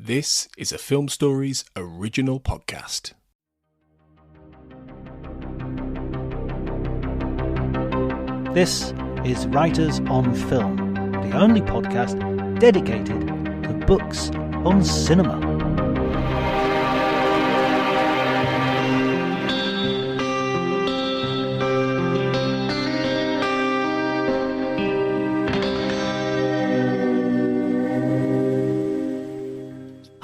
This is a Film Stories original podcast. This is Writers on Film, the only podcast dedicated to books on cinema.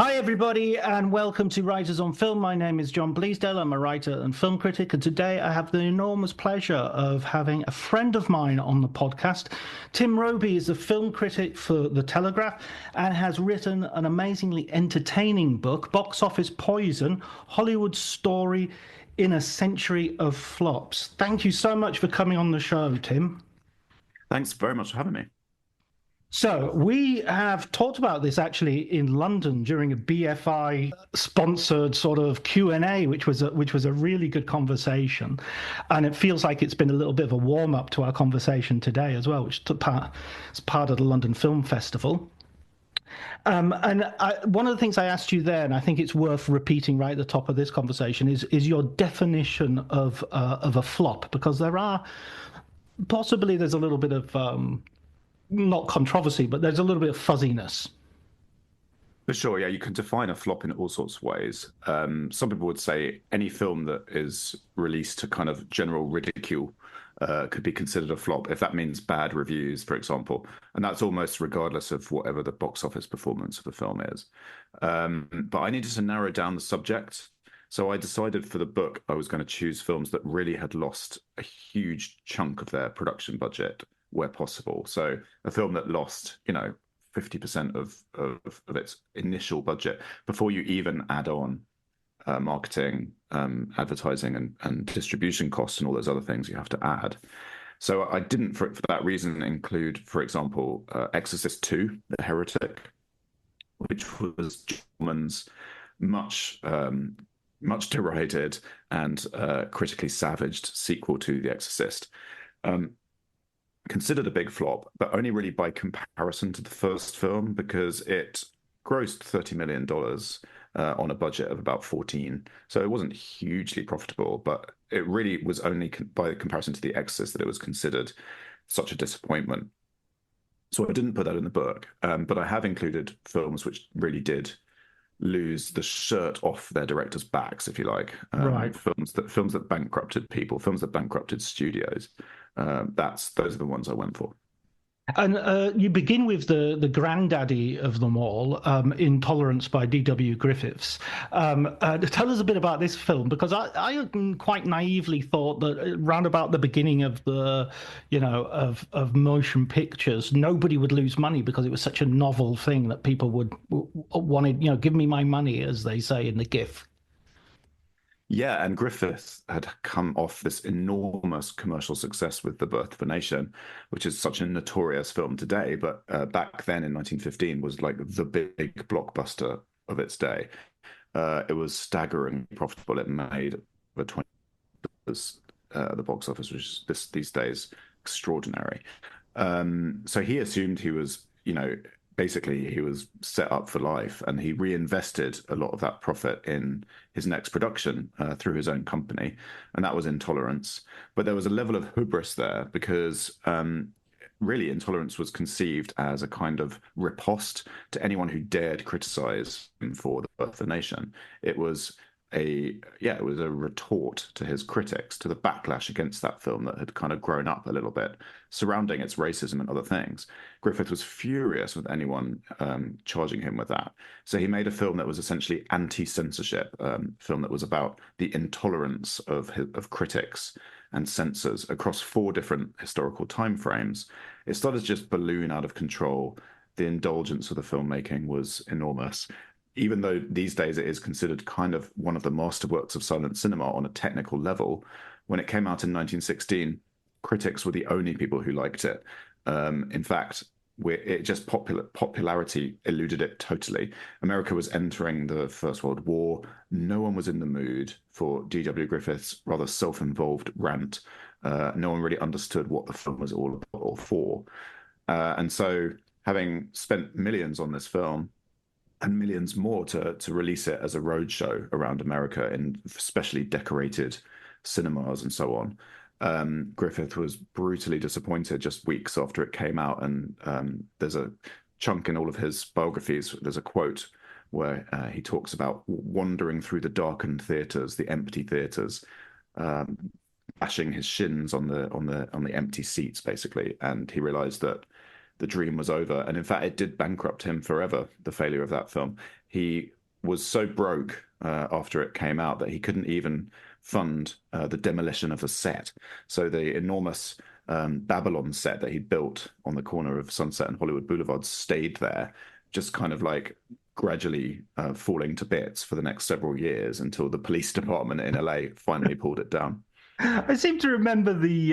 Hi everybody and welcome to Writers on Film. My name is John Bleasdale. I'm a writer and film critic, and today I have the enormous pleasure of having a friend of mine on the podcast. Tim Robey is a film critic for The Telegraph and has written an amazingly entertaining book, Box Office Poison: Hollywood's Story in a Century of Flops. Thank you so much for coming on the show, Tim. Thanks very much for having me. So we have talked about this actually in London during a BFI sponsored sort of Q&A, which was a really good conversation, and it feels like it's been a little bit of a warm up to our conversation today as well, which took part as part of the London Film Festival. One of the things I asked you there, and I think it's worth repeating right at the top of this conversation, is your definition of a flop, because there's a little bit of not controversy, but there's a little bit of fuzziness. For sure, yeah, you can define a flop in all sorts of ways. Some people would say any film that is released to kind of general ridicule could be considered a flop, if that means bad reviews, for example. And that's almost regardless of whatever the box office performance of the film is. But I needed to narrow down the subject. So I decided for the book I was going to choose films that really had lost a huge chunk of their production budget where possible. So a film that lost, 50% of its initial budget before you even add on marketing, advertising, and distribution costs and all those other things you have to add. So I didn't, for that reason, include, for example, Exorcist II: The Heretic, which was German's much derided and critically savaged sequel to The Exorcist. Considered a big flop, but only really by comparison to the first film, because it grossed $30 million on a budget of about 14. So it wasn't hugely profitable, but it really was only by comparison to The Exorcist that it was considered such a disappointment. So I didn't put that in the book, but I have included films which really did lose the shirt off their directors' backs, if you like. Right. Films that bankrupted people, films that bankrupted studios. Those are the ones I went for. And you begin with the granddaddy of them all, Intolerance by D.W. Griffiths. Tell us a bit about this film, because I quite naively thought that round about the beginning of of motion pictures, nobody would lose money because it was such a novel thing that people wanted, give me my money, as they say in the GIF. Yeah, and Griffith had come off this enormous commercial success with The Birth of a Nation, which is such a notorious film today, but back then in 1915 was like the big blockbuster of its day. It was staggeringly profitable. It made over 20 the box office, which is these days extraordinary. So he assumed he was, basically he was set up for life, and he reinvested a lot of that profit in his next production through his own company, and that was Intolerance. But there was a level of hubris there, because really Intolerance was conceived as a kind of riposte to anyone who dared criticize him for The Birth of a Nation. It was a retort to his critics, to the backlash against that film that had kind of grown up a little bit surrounding its racism and other things. Griffith was furious with anyone charging him with that. So he made a film that was essentially anti-censorship, film that was about the intolerance of critics and censors across 4 different historical timeframes. It started to just balloon out of control. The indulgence of the filmmaking was enormous. Even though these days it is considered kind of one of the masterworks of silent cinema on a technical level, when it came out in 1916, critics were the only people who liked it. In fact, popularity eluded it totally. America was entering the First World War. No one was in the mood for D.W. Griffith's rather self-involved rant. No one really understood what the film was all about or for. And so, having spent millions on this film, and millions more to release it as a roadshow around America in specially decorated cinemas and so on. Griffith was brutally disappointed just weeks after it came out, and there's a chunk in all of his biographies. There's a quote where he talks about wandering through the darkened theaters, the empty theaters, bashing his shins on the empty seats, basically, and he realized that the dream was over. And in fact, it did bankrupt him forever, the failure of that film. He was so broke after it came out that he couldn't even fund the demolition of a set. So the enormous Babylon set that he built on the corner of Sunset and Hollywood Boulevard stayed there, just kind of like gradually falling to bits for the next several years until the police department in LA finally pulled it down. I seem to remember the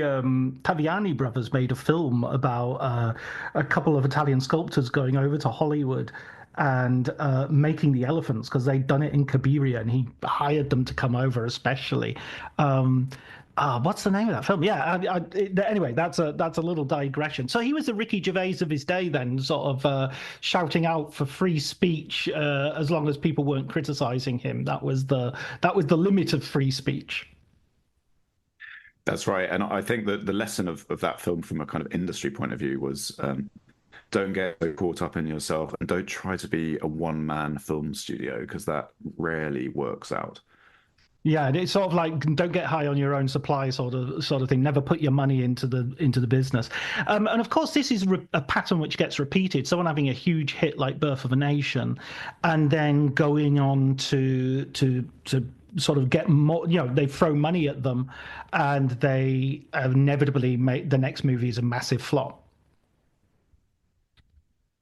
Taviani brothers made a film about a couple of Italian sculptors going over to Hollywood and making the elephants because they'd done it in Cabiria, and he hired them to come over especially. What's the name of that film? Yeah. Anyway, that's a little digression. So he was the Ricky Gervais of his day, then, sort of shouting out for free speech as long as people weren't criticizing him. That was the limit of free speech. That's right. And I think that the lesson of that film from a kind of industry point of view was don't get so caught up in yourself and don't try to be a one-man film studio, because that rarely works out. Yeah, it's sort of like don't get high on your own supply sort of thing. Never put your money into the business. And of course, this is a pattern which gets repeated. Someone having a huge hit like Birth of a Nation, and then going on to sort of get more, they throw money at them, and they inevitably make the next movie is a massive flop.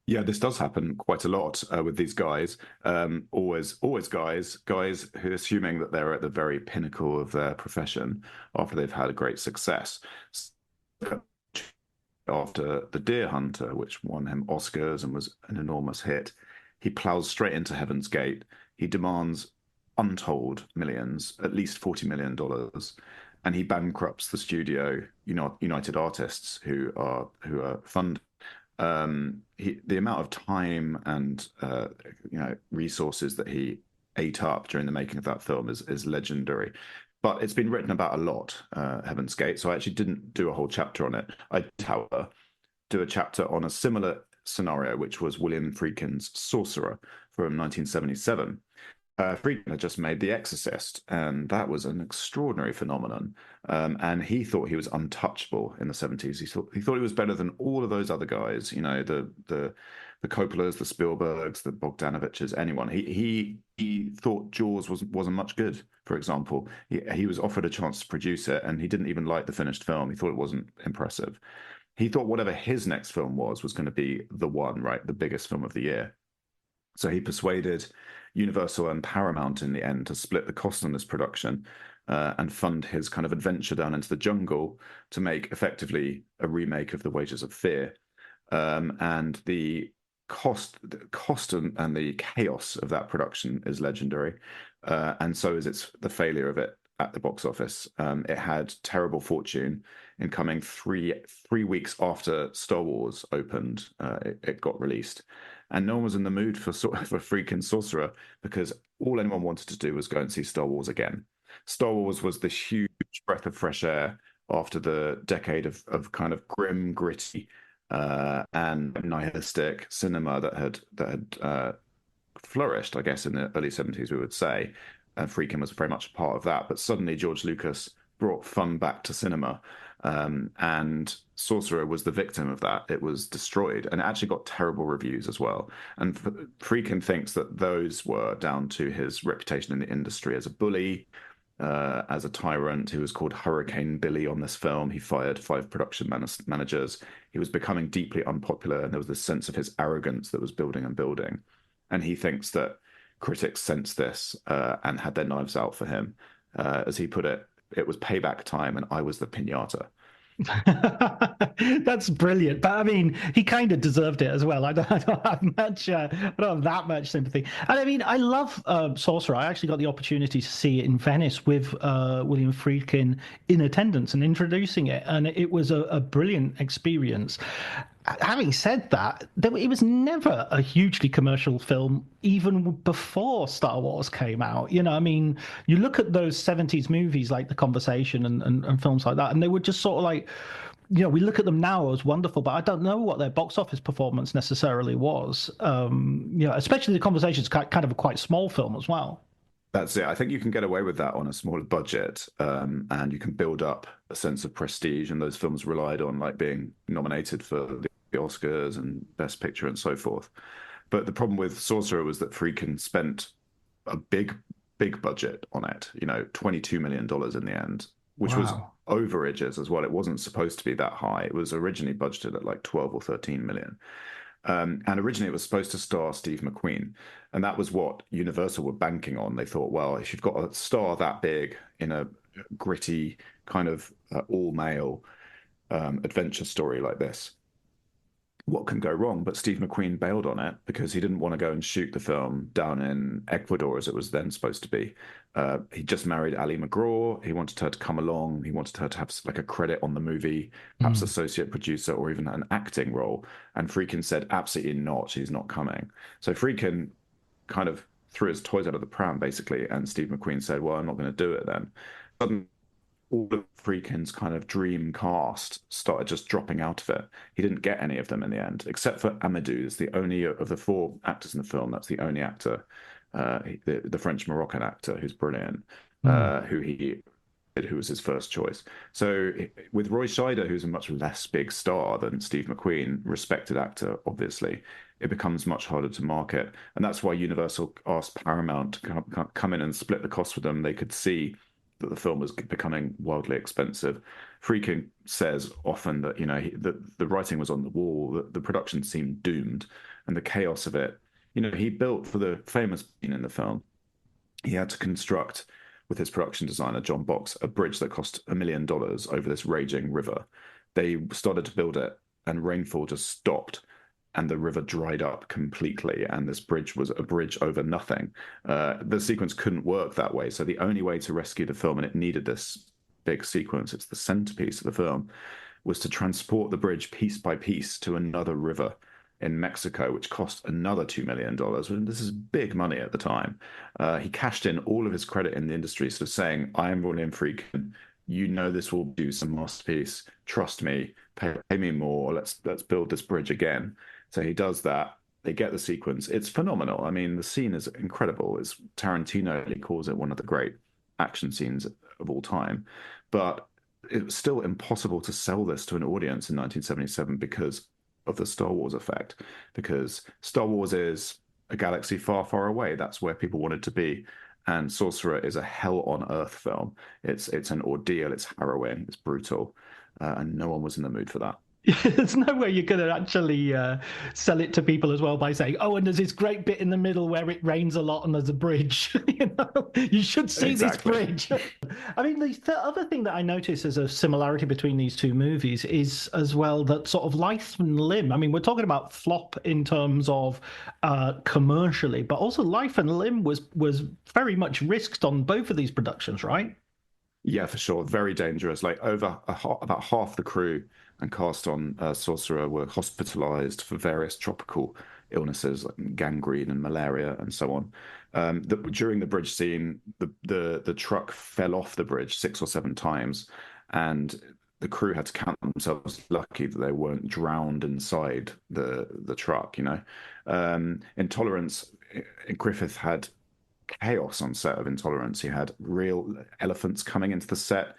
Yeah, this does happen quite a lot with these guys. Always guys who are assuming that they're at the very pinnacle of their profession after they've had a great success. After The Deer Hunter, which won him Oscars and was an enormous hit, he plows straight into Heaven's Gate. He demands untold millions, at least $40 million, and he bankrupts the studio, United Artists, who are funded. The amount of time and resources that he ate up during the making of that film is legendary. But it's been written about a lot, Heaven's Gate, so I actually didn't do a whole chapter on it. I did, however, do a chapter on a similar scenario, which was William Friedkin's Sorcerer from 1977. Friedkin had just made The Exorcist, and that was an extraordinary phenomenon. And he thought he was untouchable in the 70s. He thought he was better than all of those other guys, the Coppolas, the Spielbergs, the Bogdanoviches, anyone. He thought Jaws wasn't much good, for example. He was offered a chance to produce it, and he didn't even like the finished film. He thought it wasn't impressive. He thought whatever his next film was going to be the one, right? The biggest film of the year. So he persuaded Universal and Paramount in the end to split the cost on this production and fund his kind of adventure down into the jungle to make effectively a remake of The Wages of Fear. And the cost and the chaos of that production is legendary. And so is the failure of it at the box office. It had terrible fortune in coming three weeks after Star Wars opened. It got released. And no one was in the mood for Friedkin's Sorcerer, because all anyone wanted to do was go and see Star Wars again. Star Wars was this huge breath of fresh air after the decade of kind of grim, gritty, and nihilistic cinema that had flourished, I guess, in the early 70s, we would say. And Friedkin was very much a part of that. But suddenly George Lucas brought fun back to cinema. And Sorcerer was the victim of that. It was destroyed, and it actually got terrible reviews as well. And Friedkin thinks that those were down to his reputation in the industry as a bully, as a tyrant. He was called Hurricane Billy on this film. He fired 5 production managers. He was becoming deeply unpopular, and there was this sense of his arrogance that was building and building. And he thinks that critics sensed this and had their knives out for him. As he put it, it was payback time, and I was the piñata. That's brilliant, but I mean, he kind of deserved it as well. I don't have that much sympathy. And I mean, I love Sorcerer. I actually got the opportunity to see it in Venice with William Friedkin in attendance and introducing it, and it was a brilliant experience. having said that, it was never a hugely commercial film even before Star Wars came out. I mean, you look at those 70s movies like The Conversation and films like that, and they were just sort of like, we look at them now as wonderful, but I don't know what their box office performance necessarily was. Especially The Conversation's kind of a quite small film as well. That's it. I think you can get away with that on a smaller budget, and you can build up a sense of prestige. And those films relied on like being nominated for the Oscars and Best Picture and so forth. But the problem with Sorcerer was that Friedkin spent a big budget on it. $22 million in the end, which was Wow. overages as well. It wasn't supposed to be that high. It was originally budgeted at like 12 or 13 million. And originally it was supposed to star Steve McQueen. And that was what Universal were banking on. They thought, well, if you've got a star that big in a gritty kind of all-male adventure story like this, what can go wrong? But Steve McQueen bailed on it because he didn't want to go and shoot the film down in Ecuador as it was then supposed to be. He just married Ali McGraw. He wanted her to come along. He wanted her to have like a credit on the movie, perhaps associate producer or even an acting role. And Friedkin said, absolutely not. She's not coming. So Friedkin kind of threw his toys out of the pram, basically. And Steve McQueen said, well, I'm not going to do it then. Suddenly, all of Friedkin's kind of dream cast started just dropping out of it. He didn't get any of them in the end, except for Amadou. Is the only of the four actors in the film. That's the only actor, the French Moroccan actor who's brilliant, who was his first choice. So with Roy Scheider, who's a much less big star than Steve McQueen, respected actor, obviously, it becomes much harder to market. And that's why Universal asked Paramount to come in and split the cost with them. They could see that the film was becoming wildly expensive. Friedkin says often that the writing was on the wall, that the production seemed doomed, and the chaos of it. He built for the famous scene in the film. He had to construct with his production designer John Box a bridge that cost $1 million over this raging river. They started to build it, and rainfall just stopped and the river dried up completely, and this bridge was a bridge over nothing. The sequence couldn't work that way, so the only way to rescue the film, and it needed this big sequence, it's the centerpiece of the film, was to transport the bridge piece by piece to another river in Mexico, which cost another $2 million. This is big money at the time. He cashed in all of his credit in the industry, sort of saying, I am William Friedkin. This will do some masterpiece. Trust me, pay me more. Let's build this bridge again. So he does that. They get the sequence. It's phenomenal. I mean, the scene is incredible. It's Tarantino, he calls it one of the great action scenes of all time. But it was still impossible to sell this to an audience in 1977 because of the Star Wars effect. Because Star Wars is a galaxy far, far away. That's where people wanted to be. And Sorcerer is a hell on earth film. It's an ordeal. It's harrowing. It's brutal. And no one was in the mood for that. There's no way you're going to actually sell it to people as well by saying, "Oh, and there's this great bit in the middle where it rains a lot and there's a bridge." You should see Exactly. this bridge. I mean, the other thing that I notice as a similarity between these two movies is as well that sort of Life and Limb. I mean, we're talking about flop in terms of commercially, but also Life and Limb was very much risked on both of these productions, right? Yeah, for sure. Very dangerous. Like about half the crew and cast on Sorcerer were hospitalized for various tropical illnesses like gangrene and malaria and so on. During the bridge scene, the truck fell off the bridge 6 or 7 times, and the crew had to count themselves lucky that they weren't drowned inside the truck. Intolerance. Griffith had chaos on set of Intolerance. He had real elephants coming into the set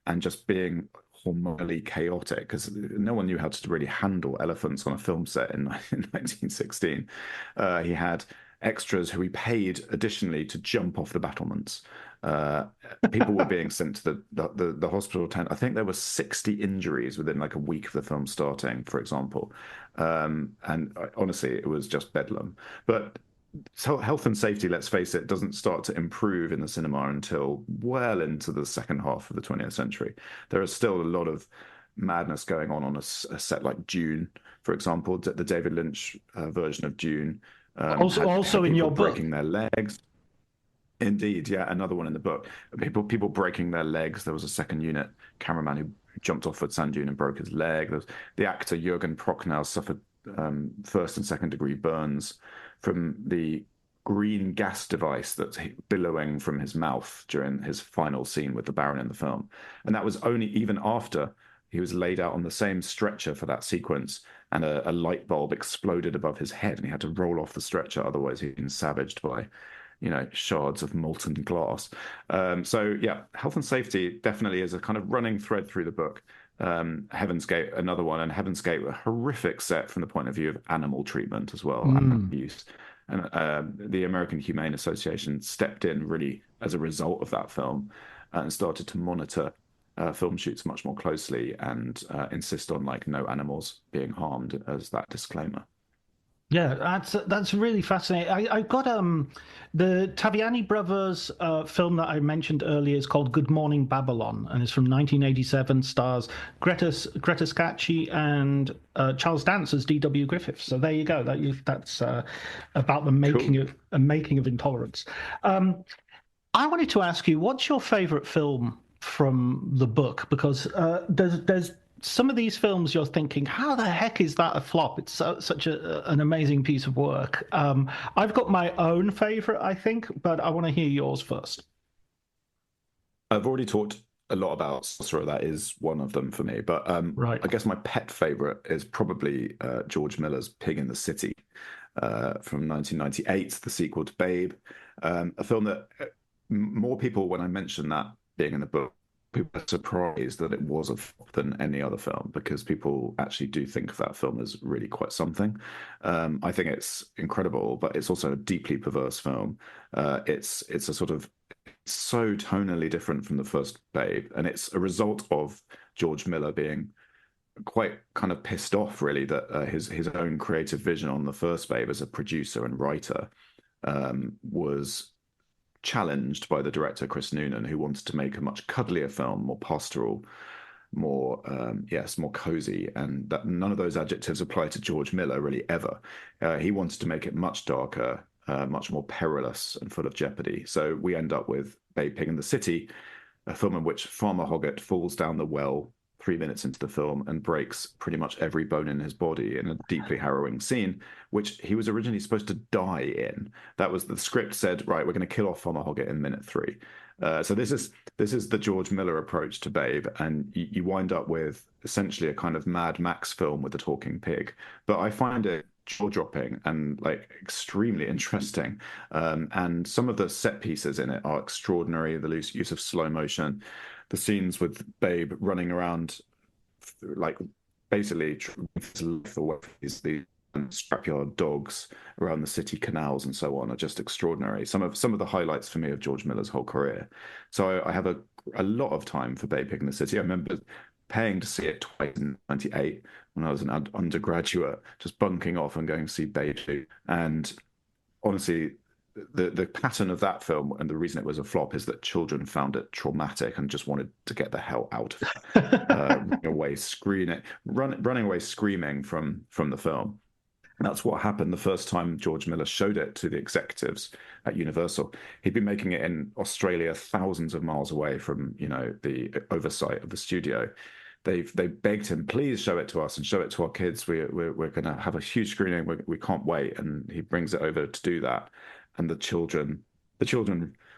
and just being hormonally chaotic because no one knew how to really handle elephants on a film set in 1916. He had extras who he paid additionally to jump off the battlements. People were being sent to the hospital tent. I think there were 60 injuries within like a week of the film starting, for example. Honestly, it was just bedlam. But so health and safety, let's face it, doesn't start to improve in the cinema until well into the second half of the 20th century. There is still a lot of madness going on a set like Dune, for example, the David Lynch version of Dune. Also in your book, breaking their legs. Indeed, yeah, another one in the book. People breaking their legs. There was a second unit cameraman jumped off a sand dune and broke his leg. The actor Jürgen Prochnow suffered first and second degree burns from the green gas device that's billowing from his mouth during his final scene with the Baron in the film. And that was only even after he was laid out on the same stretcher for that sequence, and a light bulb exploded above his head, and he had to roll off the stretcher. Otherwise, he'd been savaged by, shards of molten glass. So yeah, health and safety definitely is a kind of running thread through the book. Heaven's Gate, another one, and Heaven's Gate, a horrific set from the point of view of animal treatment as well, and abuse. And the American Humane Association stepped in really as a result of that film and started to monitor film shoots much more closely and insist on no animals being harmed as that disclaimer. Yeah, that's really fascinating. I've got the Taviani brothers film that I mentioned earlier is called Good Morning Babylon, and it's from 1987. Stars Greta Scacchi and Charles Dance as D.W. Griffith. So there you go. That's about the making of Intolerance. I wanted to ask you, what's your favorite film from the book? Because there's some of these films you're thinking, how the heck is that a flop? It's such an amazing piece of work. I've got my own favorite, I think, but I want to hear yours first. I've already talked a lot about Sorcerer. That is one of them for me. But right. I guess my pet favorite is probably George Miller's Pig in the City from 1998, the sequel to Babe. A film that more people, when I mention that being in the book, people are surprised that it was a flop than any other film, because people actually do think of that film as really quite something. I think it's incredible, but it's also a deeply perverse film. It's a sort of so tonally different from the first Babe, and it's a result of George Miller being quite kind of pissed off, really, that his own creative vision on the first Babe as a producer and writer was challenged by the director Chris Noonan, who wanted to make a much cuddlier film, more pastoral, more more cozy, and that none of those adjectives apply to George Miller really ever. He wanted to make it much darker, much more perilous and full of jeopardy. So we end up with Babe, Pig in the City, a film in which Farmer Hoggett falls down the well 3 minutes into the film and breaks pretty much every bone in his body in a deeply harrowing scene, which he was originally supposed to die in. That was the script said, right, we're going to kill off Farmer Hoggett in minute 3. So this is the George Miller approach to Babe, and you wind up with essentially a kind of Mad Max film with a talking pig. But I find it jaw-dropping and extremely interesting. And some of the set pieces in it are extraordinary. The loose use of slow motion, the scenes with Babe running around, basically these scrapyard dogs around the city canals and so on, are just extraordinary. Some of the highlights for me of George Miller's whole career. So I have a lot of time for Babe, Pig in the City. I remember paying to see it twice in 98 when I was an undergraduate, just bunking off and going to see Babe 2. And honestly, the pattern of that film, and the reason it was a flop, is that children found it traumatic and just wanted to get the hell out of it, running away screaming from the film. And that's what happened the first time George Miller showed it to the executives at Universal. He'd been making it in Australia, thousands of miles away from the oversight of the studio. They begged him, please show it to us and show it to our kids. We're going to have a huge screening. We can't wait. And he brings it over to do that. And the children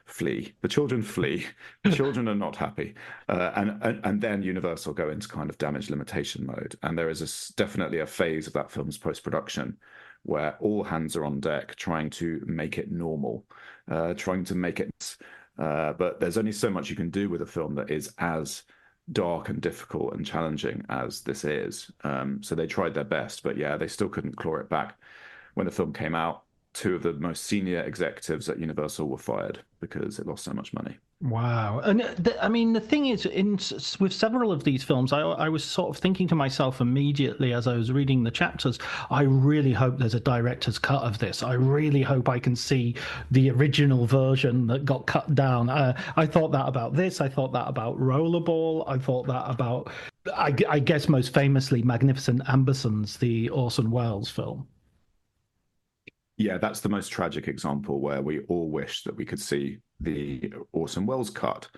flee. The children flee. The children are not happy. And then Universal go into kind of damage limitation mode. And there is definitely a phase of that film's post-production where all hands are on deck trying to make it normal, trying to make it... but there's only so much you can do with a film that is as dark and difficult and challenging as this is. So they tried their best, but yeah, they still couldn't claw it back. When the film came out, 2 of the most senior executives at Universal were fired because it lost so much money. Wow. And the thing is, with several of these films, I was sort of thinking to myself immediately as I was reading the chapters, I really hope there's a director's cut of this. I really hope I can see the original version that got cut down. I thought that about this. I thought that about Rollerball. I thought that about, I guess most famously, Magnificent Ambersons, the Orson Welles film. Yeah, that's the most tragic example where we all wish that we could see the Orson Welles cut,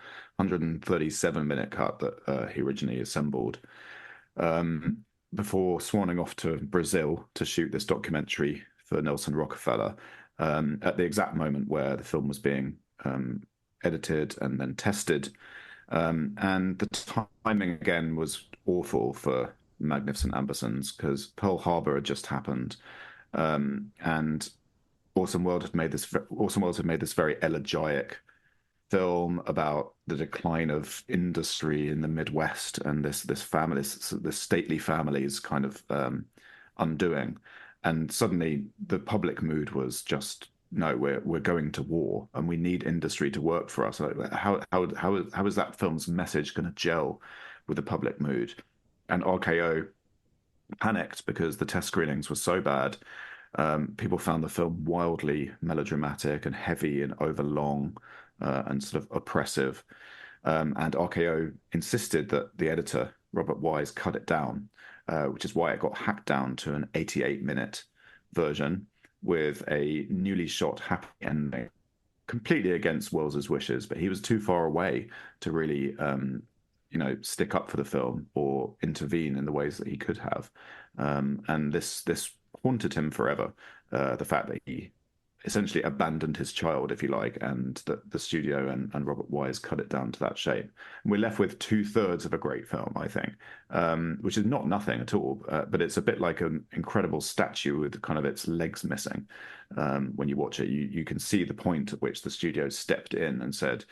137-minute cut that he originally assembled, um, before swanning off to Brazil to shoot this documentary for Nelson Rockefeller, at the exact moment where the film was being edited and then tested. And the timing again was awful for Magnificent Ambersons because Pearl Harbor had just happened. And Orson Welles had made this very elegiac film about the decline of industry in the Midwest and this stately family's kind of undoing. And suddenly the public mood was just, no, we're going to war and we need industry to work for us. Like, how is that film's message going to gel with the public mood? And RKO panicked because the test screenings were so bad. People found the film wildly melodramatic and heavy and overlong, and sort of oppressive. And RKO insisted that the editor, Robert Wise, cut it down, which is why it got hacked down to an 88-minute version with a newly shot happy ending, completely against Welles's wishes. But he was too far away to really, stick up for the film or intervene in the ways that he could have. And this haunted him forever. The fact that he essentially abandoned his child, if you like, and that the studio and Robert Wise cut it down to that shape. And we're left with two-thirds of a great film, I think, which is not nothing at all, but it's a bit like an incredible statue with kind of its legs missing. When you watch it, you can see the point at which the studio stepped in and said,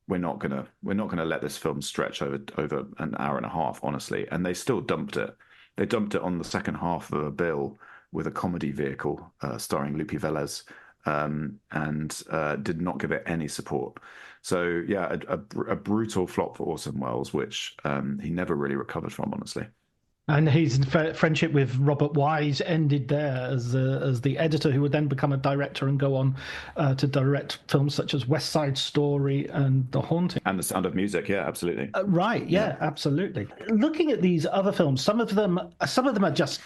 we're not gonna let this film stretch over an hour and a half, honestly. And they still dumped it. They dumped it on the second half of a bill with a comedy vehicle starring Lupe Velez, and did not give it any support. So yeah, a brutal flop for Orson Welles, which he never really recovered from, honestly. And his friendship with Robert Wise ended there as the editor, who would then become a director and go on to direct films such as West Side Story and The Haunting. And The Sound of Music, yeah, absolutely. Right, yeah, absolutely. Looking at these other films, some of them are just,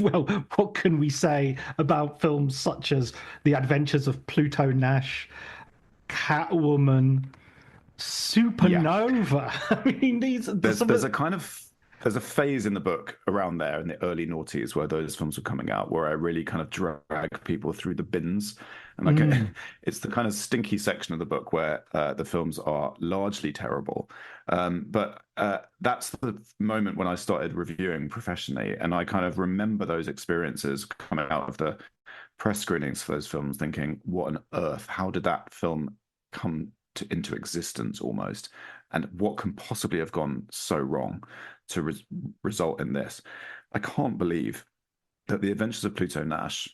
well, what can we say about films such as The Adventures of Pluto Nash, Catwoman, Supernova? I mean, there's a phase in the book around there in the early noughties where those films were coming out where I really kind of drag people through the bins. And it's the kind of stinky section of the book where the films are largely terrible. But that's the moment when I started reviewing professionally. And I kind of remember those experiences coming out of the press screenings for those films thinking, what on earth? How did that film come into existence almost? And what can possibly have gone so wrong to result in this? I can't believe that The Adventures of Pluto Nash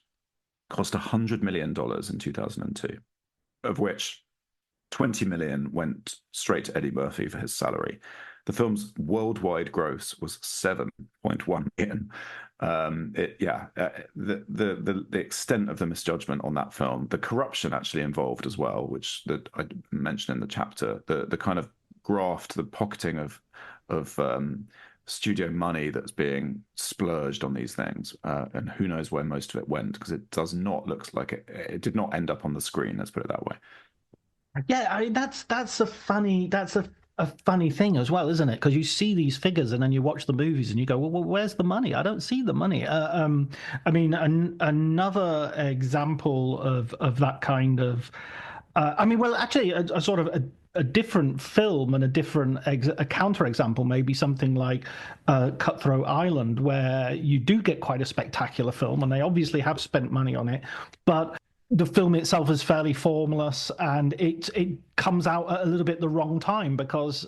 cost $100 million in 2002, of which 20 million went straight to Eddie Murphy for his salary. The film's worldwide gross was 7.1 million. The extent of the misjudgment on that film, the corruption actually involved as well, which that I mentioned in the chapter, the kind of graft, the pocketing of studio money that's being splurged on these things, and who knows where most of it went, because it does not look like it did not end up on the screen. Let's put it that way. Yeah, I mean, that's a funny thing as well, isn't it? Because you see these figures and then you watch the movies and you go, well, where's the money? I don't see the money. I mean, another example of that kind of, actually, a sort of a different film and a counter example, maybe something like Cutthroat Island, where you do get quite a spectacular film, and they obviously have spent money on it, but the film itself is fairly formless, and it comes out at a little bit the wrong time because,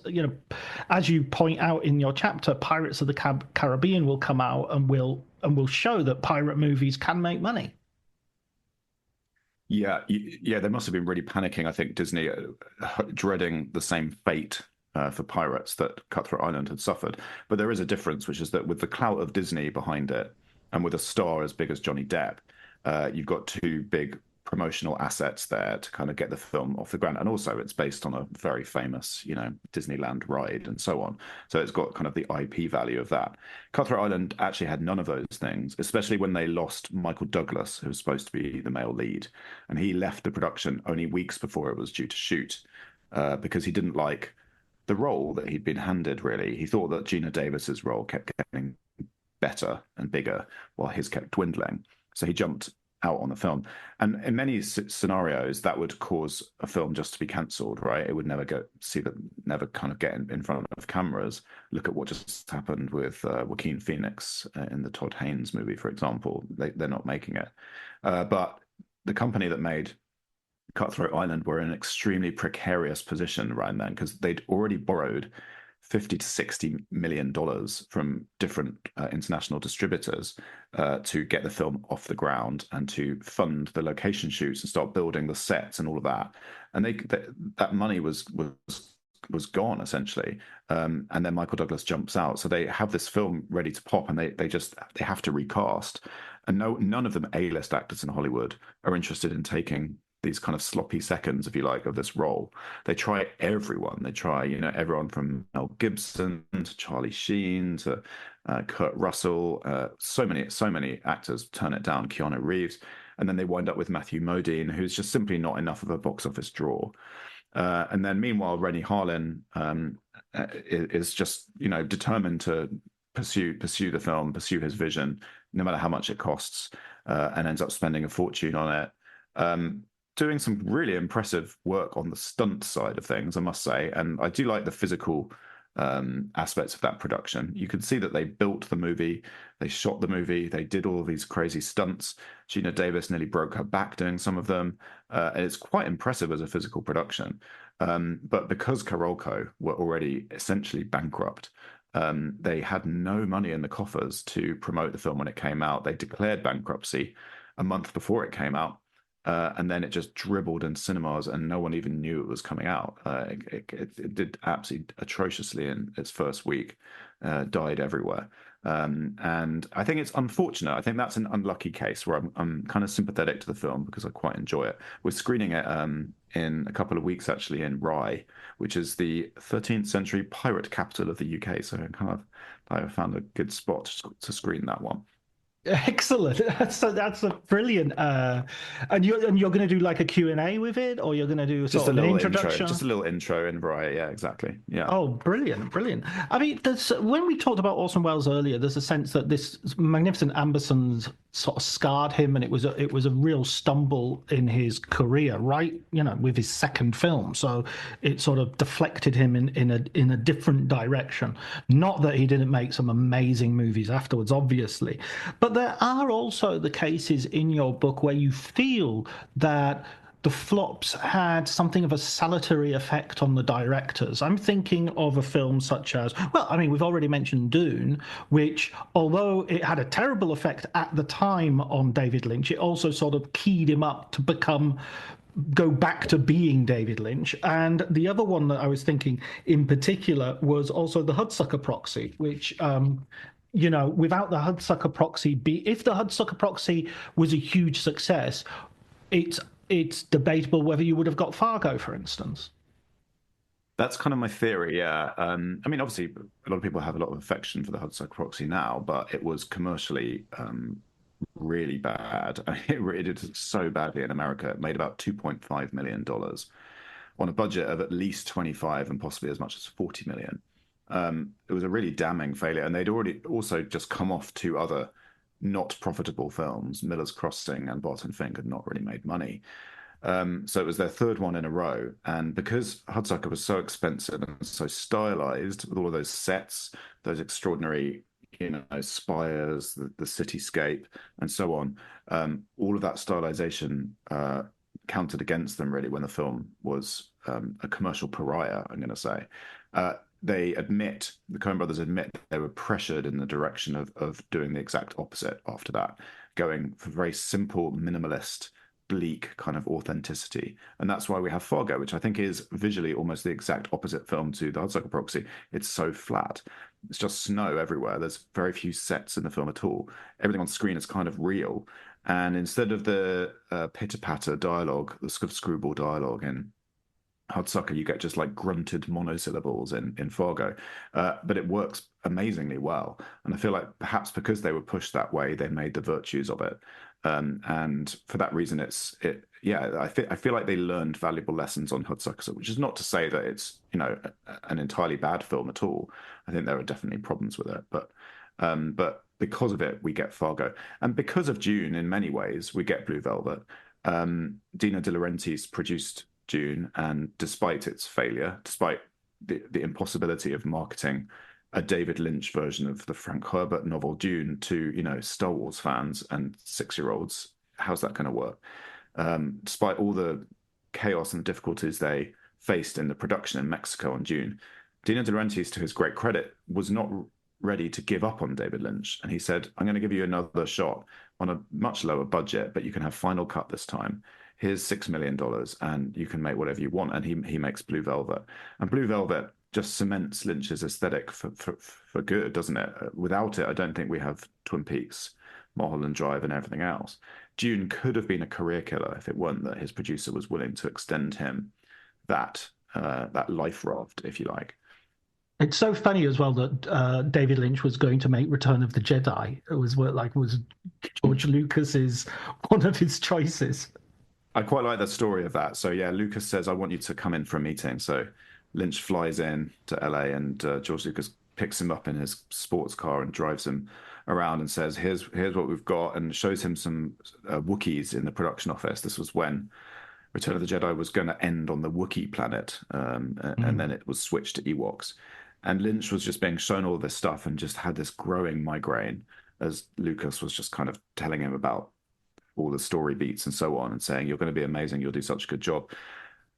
as you point out in your chapter, Pirates of the Caribbean will come out and will show that pirate movies can make money. Yeah, they must have been really panicking. I think Disney, dreading the same fate for Pirates that Cutthroat Island had suffered. But there is a difference, which is that with the clout of Disney behind it, and with a star as big as Johnny Depp, you've got two big promotional assets there to kind of get the film off the ground. And also it's based on a very famous, Disneyland ride and so on. So it's got kind of the IP value of that. Cutthroat Island actually had none of those things, especially when they lost Michael Douglas, who was supposed to be the male lead. And he left the production only weeks before it was due to shoot because he didn't like the role that he'd been handed, really. He thought that Gina Davis's role kept getting better and bigger while his kept dwindling. So he jumped out on the film. And in many scenarios, that would cause a film just to be cancelled, right? It would never never kind of get in front of cameras. Look at what just happened with Joaquin Phoenix in the Todd Haynes movie, for example. They're not making it. But the company that made Cutthroat Island were in an extremely precarious position right then because they'd already borrowed $50 to $60 million from different international distributors to get the film off the ground and to fund the location shoots and start building the sets and all of that. And that money was gone essentially. And then Michael Douglas jumps out, so they have this film ready to pop, and they have to recast. And none of them A-list actors in Hollywood are interested in taking these kind of sloppy seconds, if you like, of this role. They try everyone. They try, everyone from Mel Gibson to Charlie Sheen to Kurt Russell. So many actors turn it down. Keanu Reeves, and then they wind up with Matthew Modine, who's just simply not enough of a box office draw. And then meanwhile, Rennie Harlin is just determined to pursue the film, pursue his vision, no matter how much it costs, and ends up spending a fortune on it. Doing some really impressive work on the stunt side of things, I must say. And I do like the physical aspects of that production. You can see that they built the movie, they shot the movie, they did all of these crazy stunts. Gina Davis nearly broke her back doing some of them. And it's quite impressive as a physical production. But because Carolco were already essentially bankrupt, they had no money in the coffers to promote the film when it came out. They declared bankruptcy a month before it came out. And then it just dribbled in cinemas, and no one even knew it was coming out. It did absolutely atrociously in its first week, died everywhere. And I think it's unfortunate. I think that's an unlucky case where I'm kind of sympathetic to the film because I quite enjoy it. We're screening it in a couple of weeks, actually, in Rye, which is the 13th century pirate capital of the UK. So I found a good spot to screen that one. Excellent. That's a brilliant. And you're going to do like a Q&A with it, or you're going to do Just a an little introduction? Just a little intro in Bright. Yeah, exactly. Yeah. Oh, brilliant. I mean, when we talked about Orson Welles earlier, there's a sense that this Magnificent Ambersons sort of scarred him, and it was a real stumble in his career, right? With his second film, so it sort of deflected him in a different direction. Not that he didn't make some amazing movies afterwards, obviously, but there are also the cases in your book where you feel that the flops had something of a salutary effect on the directors. I'm thinking of a film such as, we've already mentioned Dune, which, although it had a terrible effect at the time on David Lynch, it also sort of keyed him up to go back to being David Lynch. And the other one that I was thinking in particular was also the Hudsucker Proxy, which without the Hudsucker Proxy, if the Hudsucker Proxy was a huge success, it's debatable whether you would have got Fargo, for instance. That's kind of my theory, yeah. Obviously, a lot of people have a lot of affection for the Hudsucker Proxy now, but it was commercially really bad. It did so badly in America. It made about $2.5 million on a budget of at least 25 and possibly as much as 40 million. It was a really damning failure, and they'd already also just come off two other not profitable films. Miller's Crossing and Barton Fink had not really made money. So it was their third one in a row. And because Hudsucker was so expensive and so stylized with all of those sets, those extraordinary, spires, the cityscape, and so on, all of that stylization counted against them really when the film was a commercial pariah, I'm going to say. The Coen brothers admit they were pressured in the direction of doing the exact opposite after that, going for very simple, minimalist, bleak kind of authenticity. And that's why we have Fargo, which I think is visually almost the exact opposite film to the Hudsucker Proxy. It's so flat. It's just snow everywhere. There's very few sets in the film at all. Everything on screen is kind of real. And instead of the pitter-patter dialogue, the sort of screwball dialogue in Hudsucker, you get just like grunted monosyllables in Fargo. But it works amazingly well. And I feel like perhaps because they were pushed that way, they made the virtues of it. And for that reason, I feel like they learned valuable lessons on Hudsucker, which is not to say that it's, an entirely bad film at all. I think there are definitely problems with it, but because of it, we get Fargo. And because of Dune, in many ways, we get Blue Velvet. Dino De Laurentiis produced Dune, and despite its failure, despite the impossibility of marketing a David Lynch version of the Frank Herbert novel Dune to, Star Wars fans and 6-year-olds, how's that going to work? Despite all the chaos and difficulties they faced in the production in Mexico on Dune, Dino De Laurentiis, to his great credit, was not ready to give up on David Lynch. And he said, I'm going to give you another shot on a much lower budget, but you can have final cut this time. Here's $6 million and you can make whatever you want. And he makes Blue Velvet. And Blue Velvet just cements Lynch's aesthetic for good, doesn't it? Without it, I don't think we have Twin Peaks, Mulholland Drive, and everything else. Dune could have been a career killer if it weren't that his producer was willing to extend him that life raft, if you like. It's so funny as well that David Lynch was going to make Return of the Jedi. It was George Lucas's one of his choices. I quite like the story of that. So yeah, Lucas says, I want you to come in for a meeting. So Lynch flies in to LA, and George Lucas picks him up in his sports car and drives him around and says, here's what we've got, and shows him some Wookiees in the production office. This was when Return of the Jedi was going to end on the Wookiee planet, and then it was switched to Ewoks. And Lynch was just being shown all this stuff and just had this growing migraine as Lucas was just kind of telling him about all the story beats and so on, and saying, you're going to be amazing, you'll do such a good job.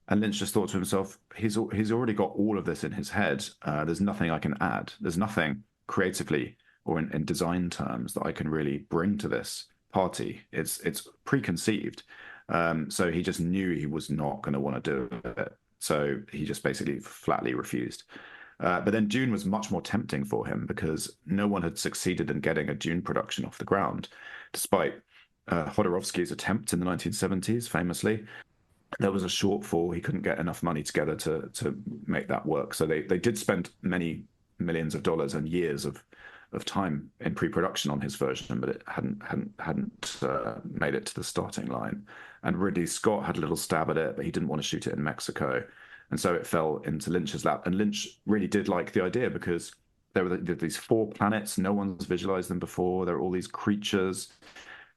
And Lynch just thought to himself, he's already got all of this in his head. There's nothing I can add. There's nothing creatively or in design terms that I can really bring to this party. It's preconceived. So he just knew he was not going to want to do it. So he just basically flatly refused. But then Dune was much more tempting for him because no one had succeeded in getting a Dune production off the ground, despite Jodorowsky's attempt in the 1970s, famously. There was a shortfall. He couldn't get enough money together to make that work. So they did spend many millions of dollars and years of time in pre-production on his version, but it hadn't made it to the starting line. And Ridley Scott had a little stab at it, but he didn't want to shoot it in Mexico. And so it fell into Lynch's lap. And Lynch really did like the idea because there were these 4 planets. No one's visualized them before. There are all these creatures.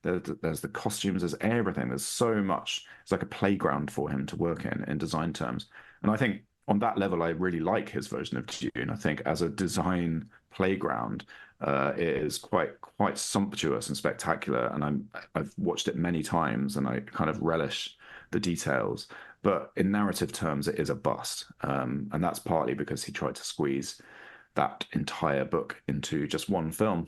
There's the costumes. There's everything. There's so much. It's like a playground for him to work in design terms. And I think on that level, I really like his version of Dune. I think as a design playground, it is quite sumptuous and spectacular. And I've watched it many times, and I kind of relish the details. But in narrative terms, it is a bust. And that's partly because he tried to squeeze that entire book into just one film,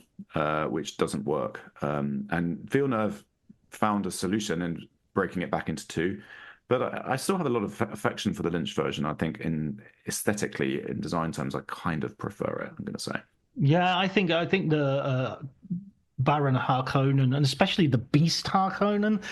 which doesn't work. And Villeneuve found a solution in breaking it back into 2. But I still have a lot of affection for the Lynch version. I think aesthetically, in design terms, I kind of prefer it, I'm going to say. Yeah, I think the Baron Harkonnen, and especially the Beast Harkonnen,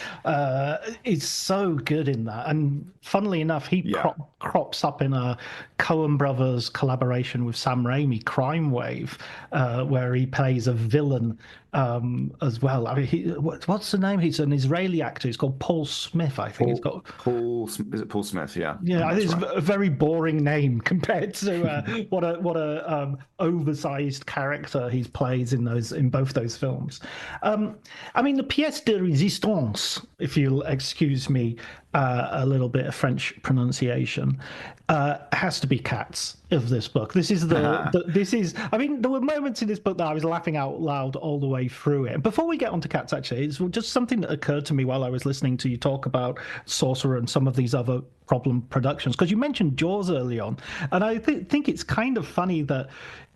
is so good in that. And funnily enough, he crops up in a Coen Brothers collaboration with Sam Raimi, Crime Wave, where he plays a villain as well. I mean, what's the name? He's an Israeli actor. He's called Paul Smith, I think. Is it Paul Smith? Yeah. Yeah, it's a very boring name compared to what a oversized character he plays in both those films. I mean, the pièce de résistance, if you'll excuse me a little bit of French pronunciation, has to be Cats of this book. This is I mean, there were moments in this book that I was laughing out loud all the way through it. Before we get onto Cats, actually, it's just something that occurred to me while I was listening to you talk about Sorcerer and some of these other problem productions, because you mentioned Jaws early on, and I think it's kind of funny that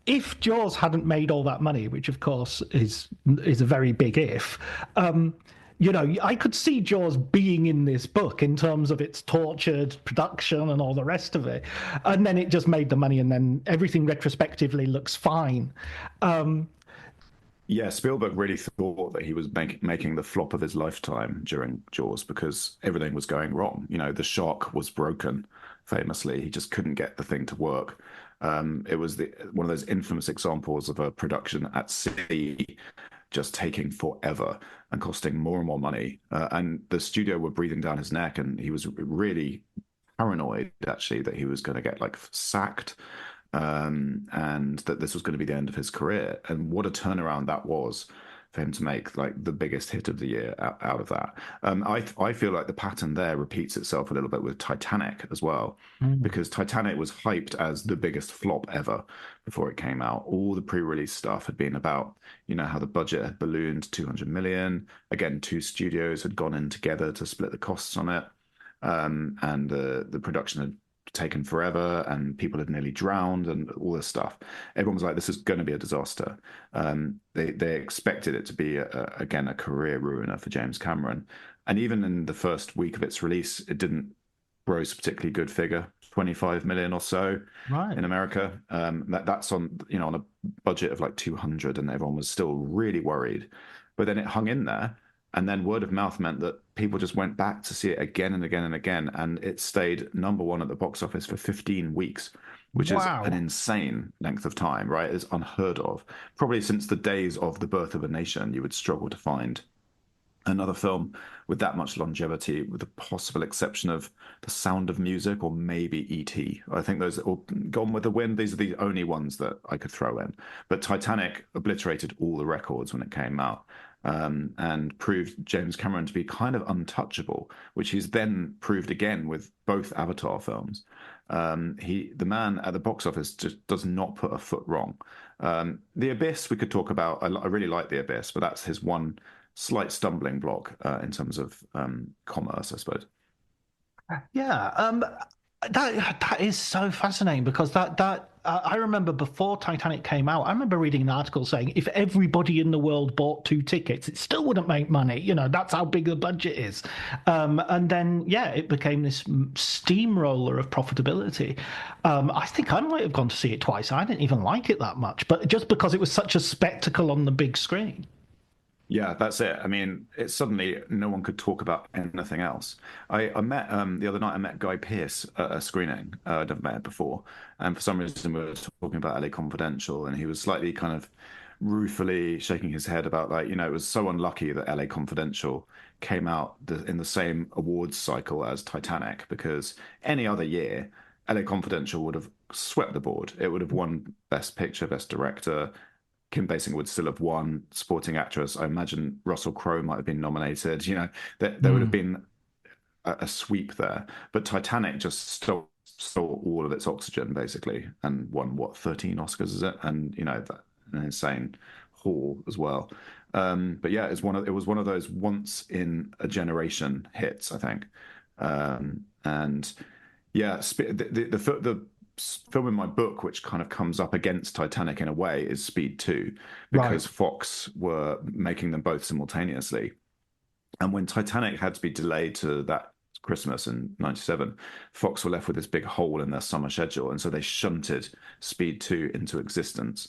if Jaws hadn't made all that money, which of course is a very big if, I could see Jaws being in this book in terms of its tortured production and all the rest of it. And then it just made the money, and then everything retrospectively looks fine. Yeah, Spielberg really thought that he was making the flop of his lifetime during Jaws because everything was going wrong. You know, the shark was broken, famously. He just couldn't get the thing to work. It was one of those infamous examples of a production at sea just taking forever and costing more and more money. And the studio were breathing down his neck, and he was really paranoid, actually, that he was going to get like sacked, and that this was going to be the end of his career. And what a turnaround that was for him to make like the biggest hit of the year out of that. I feel like the pattern there repeats itself a little bit with Titanic as well, Mm. because Titanic was hyped as the biggest flop ever before it came out. All the pre-release stuff had been about, how the budget had ballooned to 200 million. Again, two studios had gone in together to split the costs on it. And the production had taken forever, and people had nearly drowned, and all this stuff. Everyone was like, "This is going to be a disaster." They expected it to be again a career ruiner for James Cameron, and even in the first week of its release, it didn't gross a particularly good figure, 25 million or so Right. in America. That's on a budget of like 200, and everyone was still really worried. But then it hung in there, and then word of mouth meant that people just went back to see it again and again and again, and it stayed number one at the box office for 15 weeks, which is an Wow. insane length of time, right? It's unheard of. Probably since the days of The Birth of a Nation, you would struggle to find another film with that much longevity, with the possible exception of The Sound of Music or maybe E.T. I think those, or Gone with the Wind, these are the only ones that I could throw in. But Titanic obliterated all the records when it came out, and proved James Cameron to be kind of untouchable, which he's then proved again with both Avatar films. The man at the box office just does not put a foot wrong. The Abyss we could talk about. I really like The Abyss, but that's his one slight stumbling block in terms of commerce, I suppose. Yeah, that is so fascinating because that I remember before Titanic came out, I remember reading an article saying if everybody in the world bought two tickets, it still wouldn't make money. That's how big the budget is. And then yeah, it became this steamroller of profitability. I think I might have gone to see it twice. I didn't even like it that much, but just because it was such a spectacle on the big screen. Yeah, that's it. I mean, it's suddenly no one could talk about anything else. I met the other night. I met Guy Pearce at a screening. I'd never met him before, and for some reason we were talking about LA Confidential, and he was slightly kind of ruefully shaking his head about like, it was so unlucky that LA Confidential came out in the same awards cycle as Titanic, because any other year, LA Confidential would have swept the board. It would have won Best Picture, Best Director. Kim Basinger would still have won supporting actress. I imagine Russell Crowe might have been nominated. There would have Mm. been a sweep there. But Titanic just stole all of its oxygen, basically, and won, what, 13 Oscars, is it? And, an insane haul as well. But yeah, it was one of those once in a generation hits, I think. And yeah, the film in my book, which kind of comes up against Titanic in a way, is Speed 2, Right. because Fox were making them both simultaneously. And when Titanic had to be delayed to that Christmas in '97, Fox were left with this big hole in their summer schedule. And so they shunted Speed 2 into existence,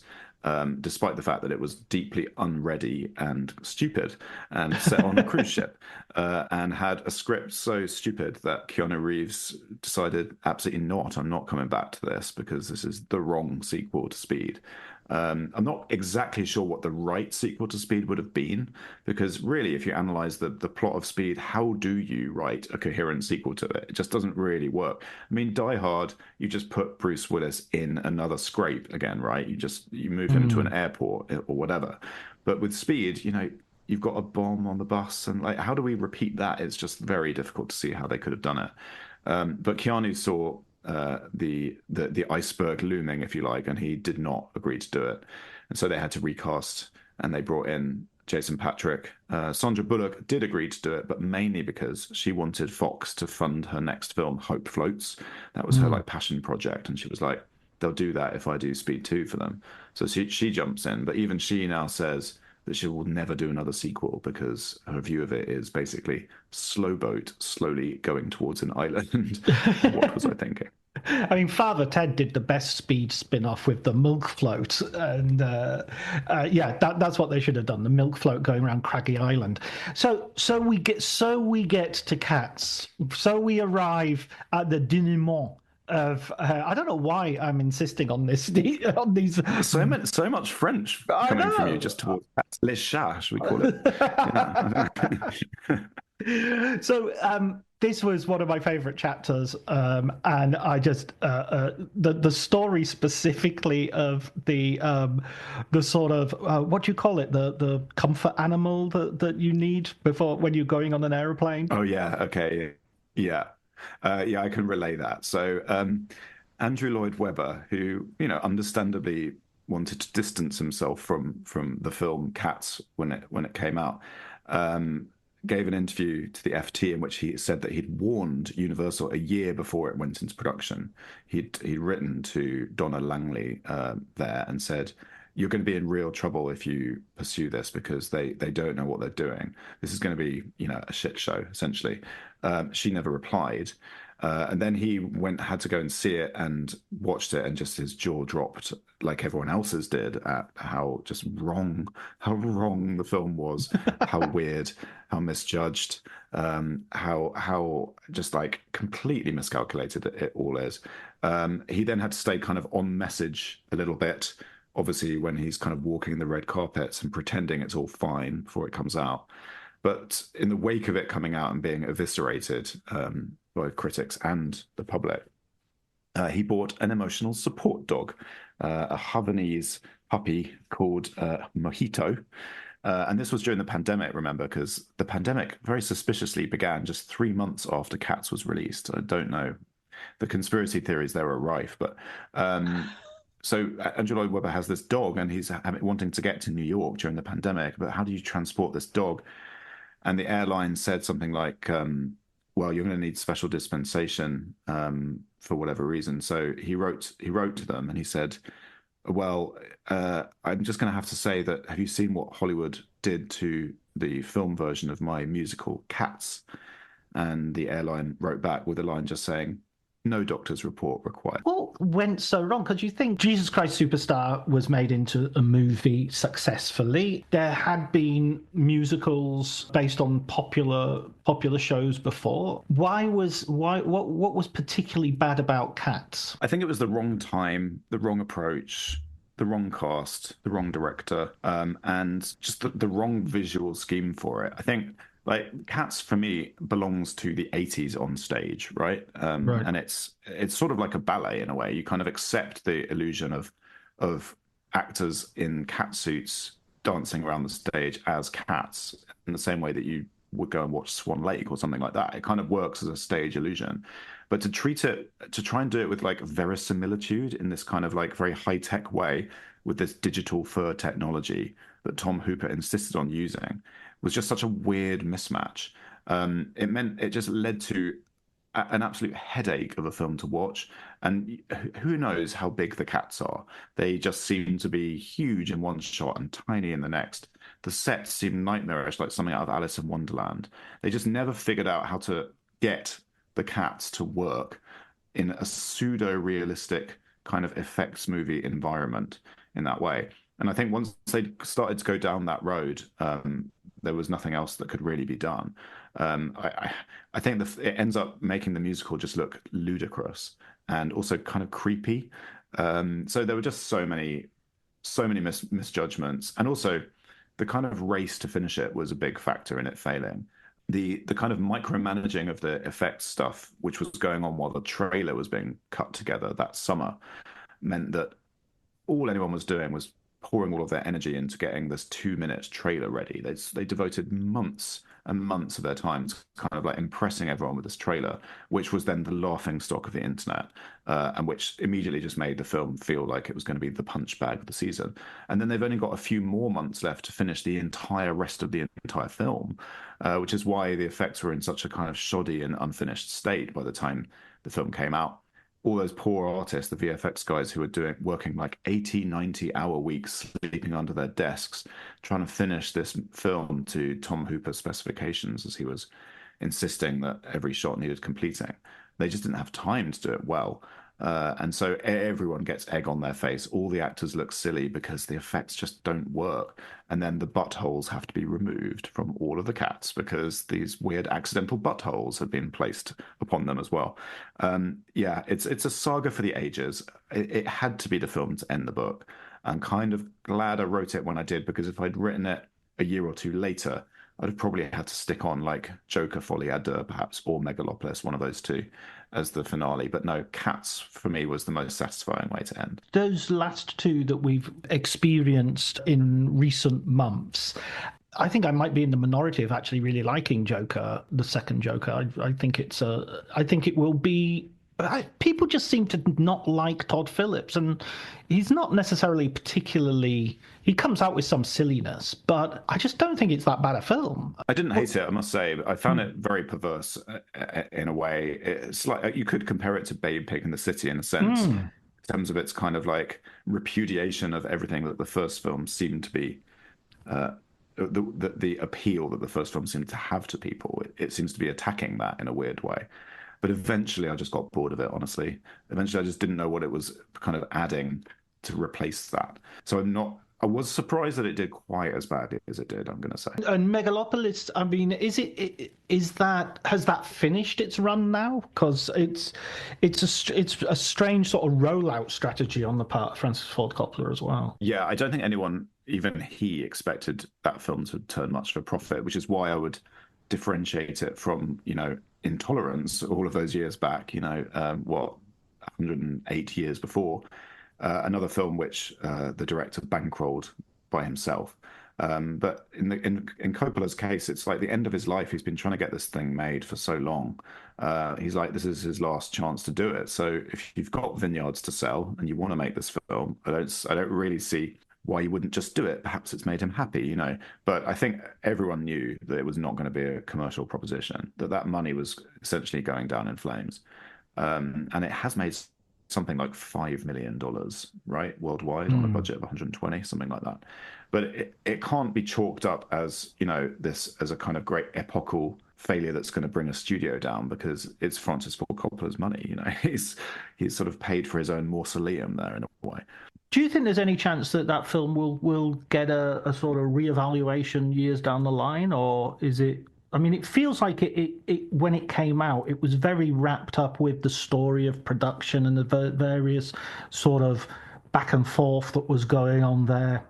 despite the fact that it was deeply unready and stupid and set on a cruise ship, and had a script so stupid that Keanu Reeves decided, absolutely not, I'm not coming back to this because this is the wrong sequel to Speed. I'm not exactly sure what the right sequel to Speed would have been, because really, if you analyze the plot of Speed, how do you write a coherent sequel to it? It just doesn't really work. I mean, Die Hard, you just put Bruce Willis in another scrape again, right? You move him to an Mm. airport or whatever. But with Speed, you've got a bomb on the bus, and like, how do we repeat that? It's just very difficult to see how they could have done it. But Keanu saw the iceberg looming, if you like, and he did not agree to do it, and so they had to recast, and they brought in Jason Patric. Sandra Bullock did agree to do it, but mainly because she wanted Fox to fund her next film, Hope Floats. That was her Mm. like passion project, and she was like, "They'll do that if I do Speed 2 for them." So she jumps in, but even she now says that she will never do another sequel because her view of it is basically slow boat slowly going towards an island. What was I thinking? I mean, Father Ted did the best Speed spin-off with the milk float, and yeah, that's what they should have done. The milk float going around Craggy Island. So we get to Cats. So we arrive at the denouement of. I don't know why I'm insisting on this on these. So much French I coming from you know. just towards les chats, should we call it? Yeah. So this was one of my favorite chapters, and I just the story specifically of the sort of what do you call it, the comfort animal that you need before when you're going on an aeroplane. Oh yeah, okay, yeah, yeah, I can relay that. So Andrew Lloyd Webber, who understandably wanted to distance himself from the film Cats when it came out, um, gave an interview to the FT in which he said that he'd warned Universal a year before it went into production. He'd written to Donna Langley there and said, "You're going to be in real trouble if you pursue this because they don't know what they're doing. This is going to be a shit show essentially." She never replied. And then he had to go and see it and watched it, and just his jaw dropped, like everyone else's did, at how wrong the film was, how weird, how misjudged, how just like completely miscalculated it all is. He then had to stay kind of on message a little bit, obviously when he's kind of walking the red carpets and pretending it's all fine before it comes out. But in the wake of it coming out and being eviscerated by critics and the public, he bought an emotional support dog, a Havanese puppy called Mojito. And this was during the pandemic, remember, because the pandemic very suspiciously began just 3 months after Cats was released. I don't know. The conspiracy theories there are rife, but so Andrew Lloyd Webber has this dog, and he's wanting to get to New York during the pandemic. But how do you transport this dog? And the airline said something like, "Well, you're going to need special dispensation for whatever reason." So he wrote to them, and he said, "Well, I'm just going to have to say that have you seen what Hollywood did to the film version of my musical Cats?" And the airline wrote back with a line just saying, "No doctor's report required." What went so wrong? Because you think Jesus Christ Superstar was made into a movie successfully. There had been musicals based on popular shows before. What was particularly bad about Cats? I think it was the wrong time, the wrong approach, the wrong cast, the wrong director, and just the wrong visual scheme for it. I think like Cats for me belongs to the 80s on stage, right? Right. And it's sort of like a ballet in a way. You kind of accept the illusion of actors in cat suits dancing around the stage as cats in the same way that you would go and watch Swan Lake or something like that. It kind of works as a stage illusion. But to try and do it with like verisimilitude in this kind of like very high-tech way with this digital fur technology that Tom Hooper insisted on using was just such a weird mismatch. It just led to an absolute headache of a film to watch. And who knows how big the cats are? They just seem to be huge in one shot and tiny in the next. The sets seem nightmarish, like something out of Alice in Wonderland. They just never figured out how to get the cats to work in a pseudo-realistic kind of effects movie environment in that way. And I think once they started to go down that road, there was nothing else that could really be done. I think it ends up making the musical just look ludicrous and also kind of creepy. So there were just so many misjudgments, and also the kind of race to finish it was a big factor in it failing. The kind of micromanaging of the effects stuff, which was going on while the trailer was being cut together that summer, meant that all anyone was doing was pouring all of their energy into getting this 2 minute trailer ready. They devoted months and months of their time to kind of like impressing everyone with this trailer, which was then the laughing stock of the internet, and which immediately just made the film feel like it was going to be the punch bag of the season. And then they've only got a few more months left to finish the entire rest of the entire film, which is why the effects were in such a kind of shoddy and unfinished state by the time the film came out. All those poor artists, the VFX guys who were working like 80, 90-hour weeks, sleeping under their desks, trying to finish this film to Tom Hooper's specifications as he was insisting that every shot needed completing. They just didn't have time to do it well. And so everyone gets egg on their face. All the actors look silly because the effects just don't work. And then the buttholes have to be removed from all of the cats because these weird accidental buttholes have been placed upon them as well. Yeah, it's a saga for the ages. It had to be the film to end the book. I'm kind of glad I wrote it when I did, because if I'd written it a year or two later, I'd have probably had to stick on like Joker Folie à Deux, perhaps, or Megalopolis, one of those two, as the finale. But no, Cats for me was the most satisfying way to end. Those last two that we've experienced in recent months, I think I might be in the minority of actually really liking Joker, the second Joker. I think I think it will be. People just seem to not like Todd Phillips, and he's not necessarily particularly. He comes out with some silliness, but I just don't think it's that bad a film. I didn't hate it, I must say. But I found it very perverse in a way. It's like you could compare it to Babe Pig in the City in a sense, in terms of its kind of like repudiation of everything that the first film seemed to be. The appeal that the first film seemed to have to people. It seems to be attacking that in a weird way. But eventually I just got bored of it, honestly. Eventually I just didn't know what it was kind of adding to replace that. So I was surprised that it did quite as badly as it did, I'm going to say. And Megalopolis, I mean, has that finished its run now? Because it's a strange sort of rollout strategy on the part of Francis Ford Coppola as well. Yeah, I don't think anyone, even he, expected that film to turn much of a profit, which is why I would differentiate it from, Intolerance all of those years back, 108 years before, another film which the director bankrolled by himself. But in Coppola's case, it's like the end of his life. He's been trying to get this thing made for so long. He's like, this is his last chance to do it. So if you've got vineyards to sell and you want to make this film, I don't really see why you wouldn't just do it. Perhaps it's made him happy, But I think everyone knew that it was not going to be a commercial proposition, that money was essentially going down in flames. And it has made something like $5 million, right, worldwide on a budget of 120, something like that. But it can't be chalked up as, this as a kind of great epochal failure that's going to bring a studio down, because it's Francis Ford Coppola's money. He's sort of paid for his own mausoleum there in a way. Do you think there's any chance that film will get a sort of reevaluation years down the line, or is it? I mean, it feels like it when it came out, it was very wrapped up with the story of production and the various sort of back and forth that was going on there.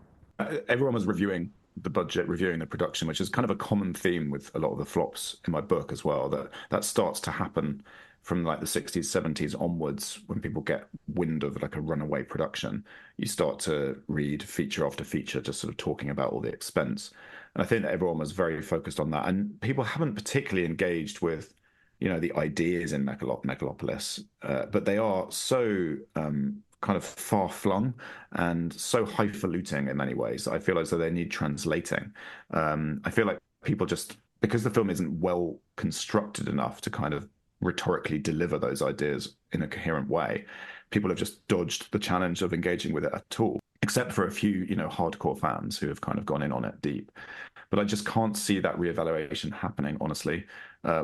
Everyone was reviewing the budget, reviewing the production, which is kind of a common theme with a lot of the flops in my book as well. That starts to happen from like the 60s, 70s onwards. When people get wind of like a runaway production, you start to read feature after feature just sort of talking about all the expense. And I think that everyone was very focused on that. And people haven't particularly engaged with, the ideas in Megalopolis, but they are so kind of far-flung and so highfalutin in many ways. I feel as though they need translating. I feel like people just, because the film isn't well constructed enough to kind of rhetorically deliver those ideas in a coherent way, people have just dodged the challenge of engaging with it at all, except for a few, hardcore fans who have kind of gone in on it deep. But I just can't see that reevaluation happening, honestly,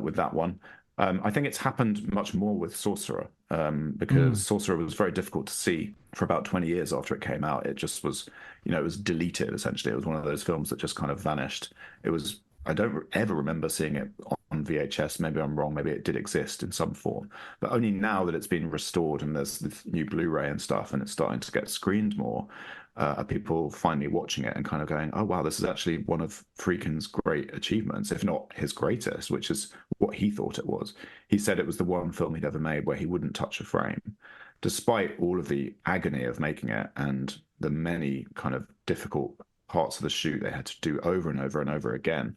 with that one. I think it's happened much more with Sorcerer, because Sorcerer was very difficult to see for about 20 years after it came out. It just was, it was deleted, essentially. It was one of those films that just kind of vanished. I don't ever remember seeing it on VHS. Maybe I'm wrong. Maybe it did exist in some form. But only now that it's been restored and there's this new Blu-ray and stuff and it's starting to get screened more, are people finally watching it and kind of going, oh, wow, this is actually one of Friedkin's great achievements, if not his greatest, which is what he thought it was. He said it was the one film he'd ever made where he wouldn't touch a frame, despite all of the agony of making it and the many kind of difficult parts of the shoot they had to do over and over and over again.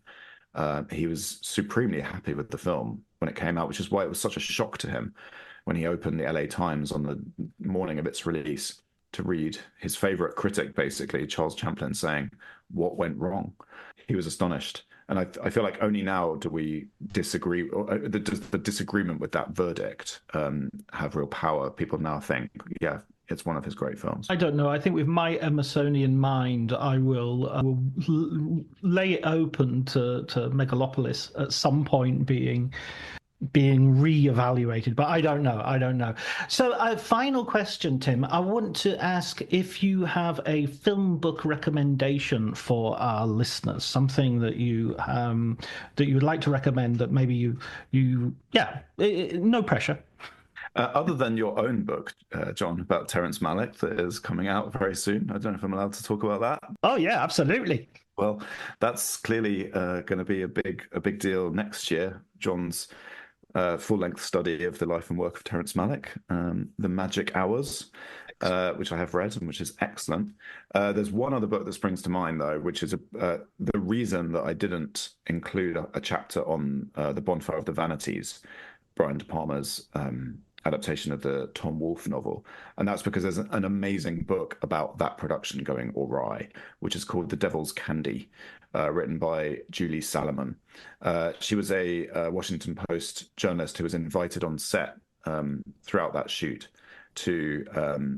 He was supremely happy with the film when it came out, which is why it was such a shock to him when he opened the LA Times on the morning of its release to read his favorite critic, basically, Charles Champlin, saying, what went wrong? He was astonished. And I feel like only now do we disagree, or does the disagreement with that verdict have real power. People now think, yeah, it's one of his great films. I don't know. I think with my Emersonian mind, I will lay it open to Megalopolis at some point being being re-evaluated, but I don't know. So a final question, Tim. I want to ask if you have a film book recommendation for our listeners, something that you would like to recommend that maybe no pressure. Other than your own book, John, about Terrence Malick that is coming out very soon. I don't know if I'm allowed to talk about that. Oh yeah, absolutely. Well, that's clearly going to be a big deal next year. John's full-length study of the life and work of Terrence Malick, The Magic Hours, which I have read and which is excellent. There's one other book that springs to mind, though, which is the reason that I didn't include a chapter on The Bonfire of the Vanities, Brian De Palma's adaptation of the Tom Wolfe novel. And that's because there's an amazing book about that production going awry, which is called The Devil's Candy, written by Julie Salomon. She was a Washington Post journalist who was invited on set throughout that shoot to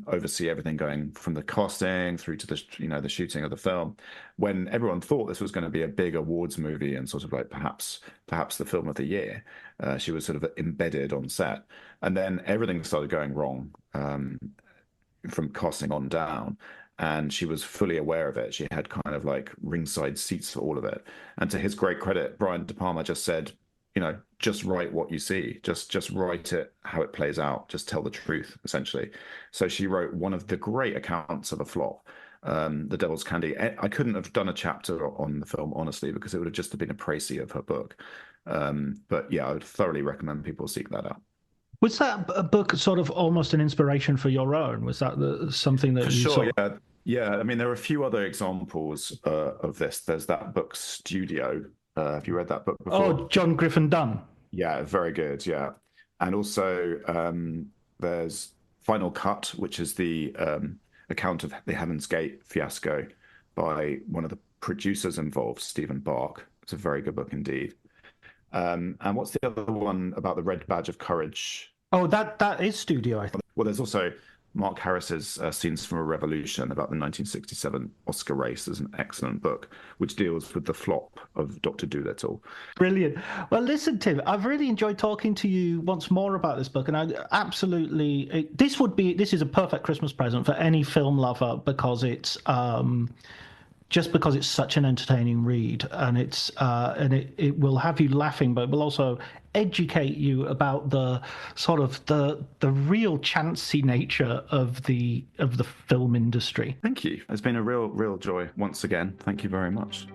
oversee everything going from the casting through to the shooting of the film, when everyone thought this was going to be a big awards movie and sort of like perhaps the film of the year. She was sort of embedded on set, and then everything started going wrong from casting on down. And she was fully aware of it. She had kind of like ringside seats for all of it. And to his great credit, Brian De Palma just said, just write what you see. Just write it how it plays out. Just tell the truth, essentially. So she wrote one of the great accounts of a flop, The Devil's Candy. I couldn't have done a chapter on the film, honestly, because it would have just been a précis of her book. But yeah, I would thoroughly recommend people seek that out. Was that a book sort of almost an inspiration for your own? Was that something that you saw? Yeah. Yeah, I mean, there are a few other examples of this. There's that book, Studio. Have you read that book before? Oh, John Griffin Dunn. Yeah, very good. Yeah. And also there's Final Cut, which is the account of the Heaven's Gate fiasco by one of the producers involved, Stephen Bark. It's a very good book indeed. And what's the other one about the Red Badge of Courage? Oh, that is Studio, I think. Well, there's also Mark Harris's Scenes from a Revolution about the 1967 Oscar race. Is an excellent book which deals with the flop of Dr. Dolittle. Brilliant. Well, listen, Tim, I've really enjoyed talking to you once more about this book, and I absolutely this is a perfect Christmas present for any film lover because it's just because it's such an entertaining read, and it will have you laughing, but it will also educate you about the sort of the real chancy nature of the film industry. Thank you. It's been a real joy once again. Thank you very much.